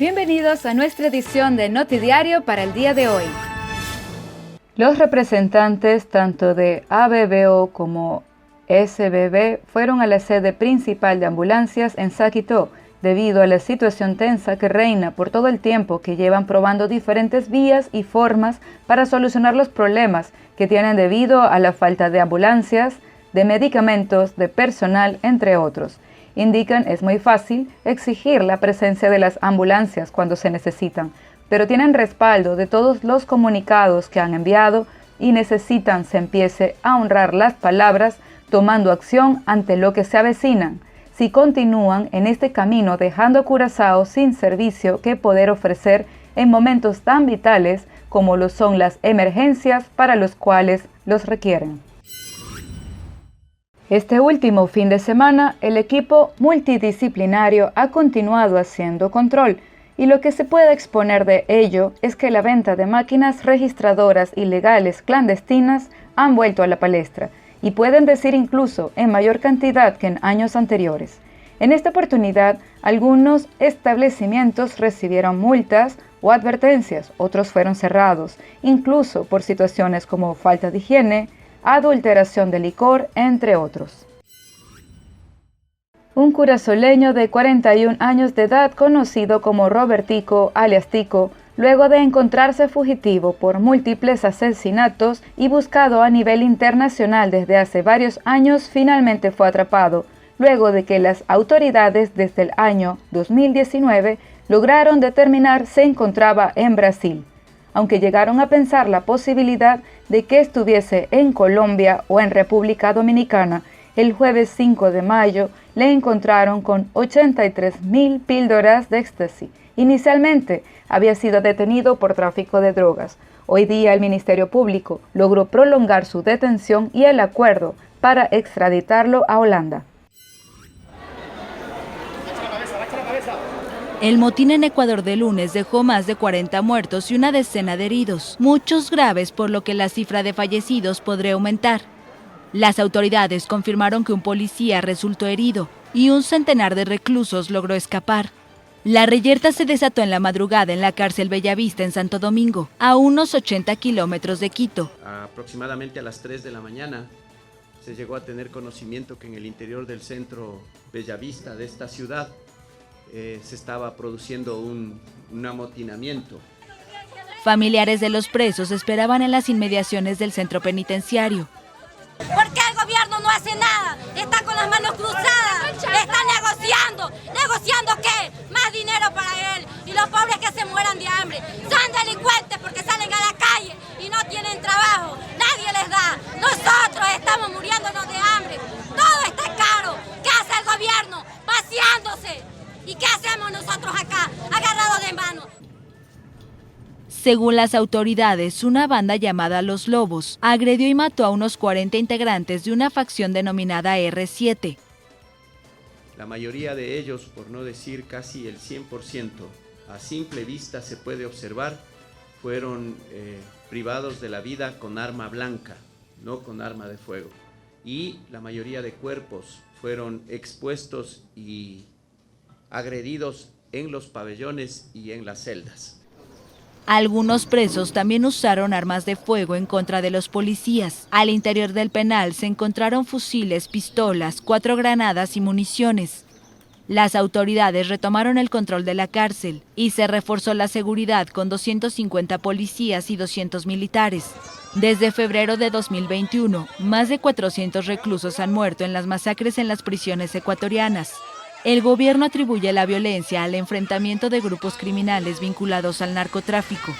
Bienvenidos a nuestra edición de Notidiario para el día de hoy. Los representantes tanto de ABBO como SBB fueron a la sede principal de ambulancias en Saquito, debido a la situación tensa que reina por todo el tiempo que llevan probando diferentes vías y formas para solucionar los problemas que tienen debido a la falta de ambulancias, de medicamentos, de personal, entre otros. Indican es muy fácil exigir la presencia de las ambulancias cuando se necesitan, pero tienen respaldo de todos los comunicados que han enviado y necesitan se empiece a honrar las palabras tomando acción ante lo que se avecinan. Si continúan en este camino dejando a Curazao sin servicio que poder ofrecer en momentos tan vitales como lo son las emergencias para los cuales los requieren. Este último fin de semana, el equipo multidisciplinario ha continuado haciendo control y lo que se puede exponer de ello es que la venta de máquinas registradoras ilegales clandestinas han vuelto a la palestra y pueden decir incluso en mayor cantidad que en años anteriores. En esta oportunidad, algunos establecimientos recibieron multas o advertencias, otros fueron cerrados, incluso por situaciones como falta de higiene, adulteración de licor, entre otros. Un curazoleño de 41 años de edad, conocido como Robertico, alias Tico, luego de encontrarse fugitivo por múltiples asesinatos y buscado a nivel internacional desde hace varios años, finalmente fue atrapado, luego de que las autoridades desde el año 2019 lograron determinar se encontraba en Brasil, aunque llegaron a pensar la posibilidad de que estuviese en Colombia o en República Dominicana. El jueves 5 de mayo le encontraron con 83.000 píldoras de éxtasis. Inicialmente había sido detenido por tráfico de drogas. Hoy día el Ministerio Público logró prolongar su detención y el acuerdo para extraditarlo a Holanda. El motín en Ecuador de lunes dejó más de 40 muertos y una decena de heridos, muchos graves, por lo que la cifra de fallecidos podría aumentar. Las autoridades confirmaron que un policía resultó herido y un centenar de reclusos logró escapar. La reyerta se desató en la madrugada en la cárcel Bellavista en Santo Domingo, a unos 80 kilómetros de Quito. Aproximadamente a las 3 de la mañana se llegó a tener conocimiento que en el interior del centro Bellavista de esta ciudad se estaba produciendo un amotinamiento. Familiares de los presos esperaban en las inmediaciones del centro penitenciario. ¿Por qué el gobierno no hace nada? Está con las manos cruzadas, está negociando. ¿Negociando qué? Más dinero para él. Y los pobres que se mueran de hambre. Son delincuentes porque salen a la calle y no tienen trabajo. Nadie les da. Nosotros estamos muriéndonos de hambre. Todo está caro. ¿Qué hace el gobierno? Paseándose. ¿Y qué hacemos nosotros acá? Agarrados de mano. Según las autoridades, una banda llamada Los Lobos agredió y mató a unos 40 integrantes de una facción denominada R7. La mayoría de ellos, por no decir casi el 100%, a simple vista se puede observar, fueron privados de la vida con arma blanca, no con arma de fuego. Y la mayoría de cuerpos fueron expuestos y agredidos en los pabellones y en las celdas. Algunos presos también usaron armas de fuego en contra de los policías. Al interior del penal se encontraron fusiles, pistolas, 4 granadas y municiones. Las autoridades retomaron el control de la cárcel y se reforzó la seguridad con 250 policías y 200 militares. Desde febrero de 2021, más de 400 reclusos han muerto en las masacres en las prisiones ecuatorianas. El gobierno atribuye la violencia al enfrentamiento de grupos criminales vinculados al narcotráfico.